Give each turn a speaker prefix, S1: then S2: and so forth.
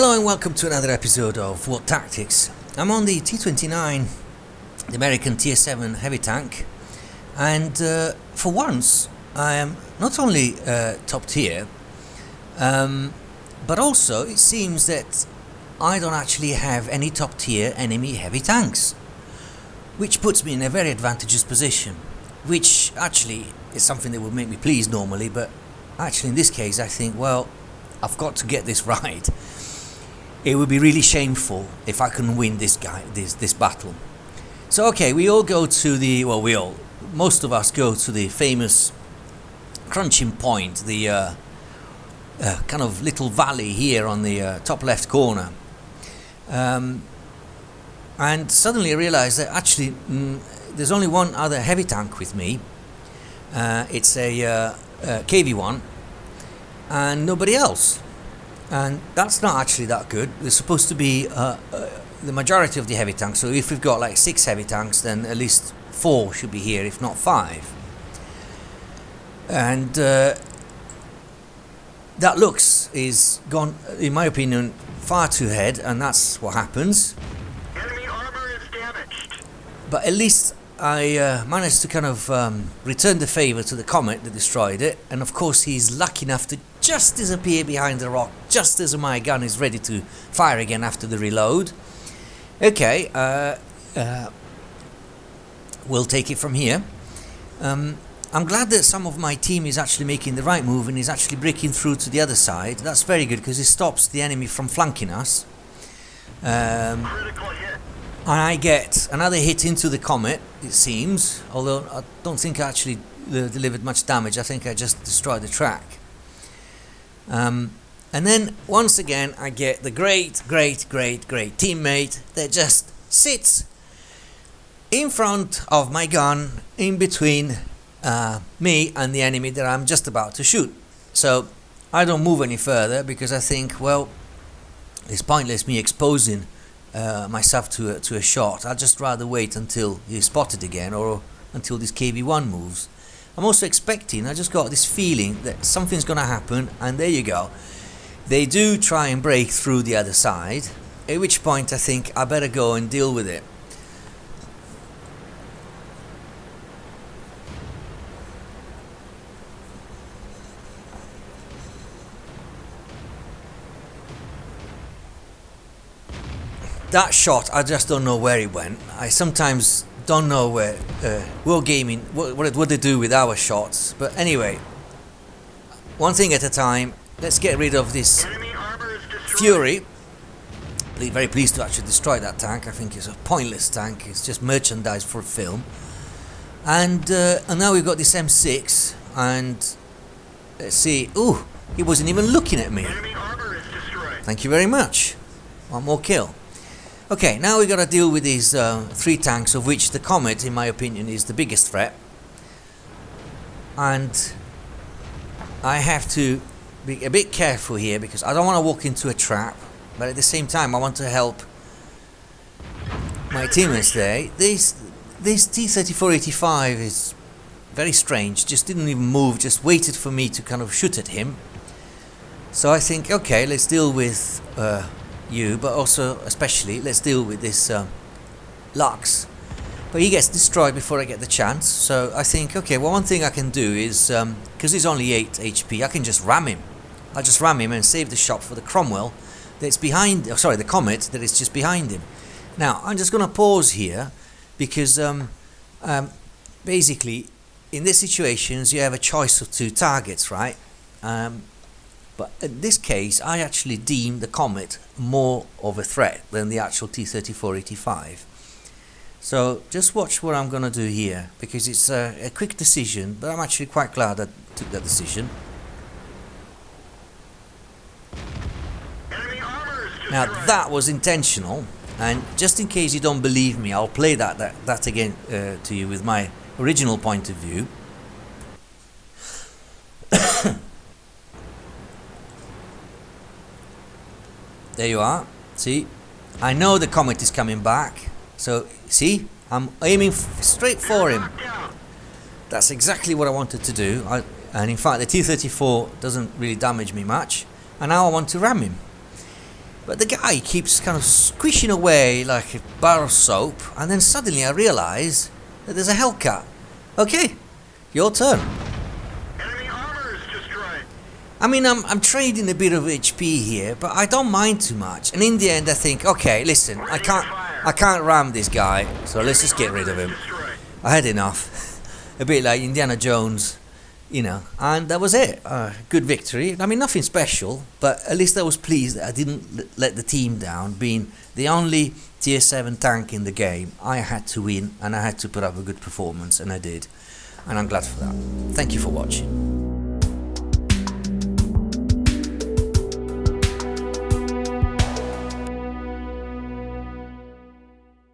S1: Hello and welcome to another episode of WOT Tactics. I'm on the T29, the American Tier 7 heavy tank, and for once I am not only top tier, but also it seems that I don't actually have any top tier enemy heavy tanks, which puts me in a very advantageous position, which actually is something that would make me pleased normally, but actually in this case I think, well, I've got to get this right. It would be really shameful if I couldn't win this battle. So okay, we all go to the, most of us go to the famous crunching point, the kind of little valley here on the top left corner. And suddenly I realized that actually there's only one other heavy tank with me. It's a KV1 and nobody else. And that's not actually that good. There's supposed to be the majority of the heavy tanks. So if we've got like 6 heavy tanks, then at least 4 should be here, if not 5. And that looks is gone, in my opinion, far too ahead, and that's what happens.
S2: Enemy armor is damaged.
S1: But at least I managed to kind of return the favor to the Comet that destroyed it, and of course he's lucky enough to just disappear behind the rock just as my gun is ready to fire again after the reload. Okay, we'll take it from here. I'm glad that some of my team is actually making the right move and is actually breaking through to the other side. That's very good because it stops the enemy from flanking us.
S2: Critical hit.
S1: And I get another hit into the Comet, it seems, although I don't think I actually delivered much damage. I think I just destroyed the track. And then once again I get the great teammate that just sits in front of my gun, in between me and the enemy that I'm just about to shoot. So I don't move any further because I think, well, it's pointless me exposing myself to a shot. I'd just rather wait until he's spotted again or until this KV1 moves. I'm also expecting, I just got this feeling that something's going to happen, and there you go. They do try and break through the other side, at which point I think I better go and deal with it. That shot, I just don't know where it went. I sometimes don't know where wargaming, what they do with our shots. But anyway, one thing at a time. Let's get rid of this Fury. Very pleased to actually destroy that tank. I think it's a pointless tank. It's just merchandise for film. And now we've got this M6. And let's see. Ooh, he wasn't even looking at me. Thank you very much. One more kill. Okay, now we got to deal with these 3 tanks, of which the Comet, in my opinion, is the biggest threat. And I have to be a bit careful here because I don't want to walk into a trap, but at the same time I want to help my teammates there. This T3485 is very strange, just didn't even move, just waited for me to kind of shoot at him. So I think, okay, let's deal with you, but also especially let's deal with this Lux. But he gets destroyed before I get the chance. So I think, okay, well, one thing I can do is, because he's only 8 HP, I can just ram him. I'll just ram him and save the shot for the Cromwell that's behind, the Comet that is just behind him. Now I'm just going to pause here because basically in these situations you have a choice of 2 targets, right? But in this case, I actually deem the Comet more of a threat than the actual T3485. So just watch what I'm going to do here, because it's a quick decision, but I'm actually quite glad I took that decision. Now that was intentional, and just in case you don't believe me, I'll play that again to you with my original point of view. There you are. See, I know the Comet is coming back. So see, I'm aiming straight for him. That's exactly what I wanted to do. And in fact the T34 doesn't really damage me much, and now I want to ram him. But the guy keeps kind of squishing away like a bar of soap, and then suddenly I realise that there's a Hellcat. Okay, your turn.
S2: Enemy armor is destroyed.
S1: I mean, I'm trading a bit of HP here, but I don't mind too much. And in the end, I think, okay, listen, I can't ram this guy, so let's just get rid of him.
S2: Destroyed.
S1: I had enough. A bit like Indiana Jones, you know, and that was it. Good victory. I mean, nothing special, but at least I was pleased that I didn't let the team down. Being the only tier 7 tank in the game, I had to win and I had to put up a good performance, and I did. And I'm glad for that. Thank you for watching.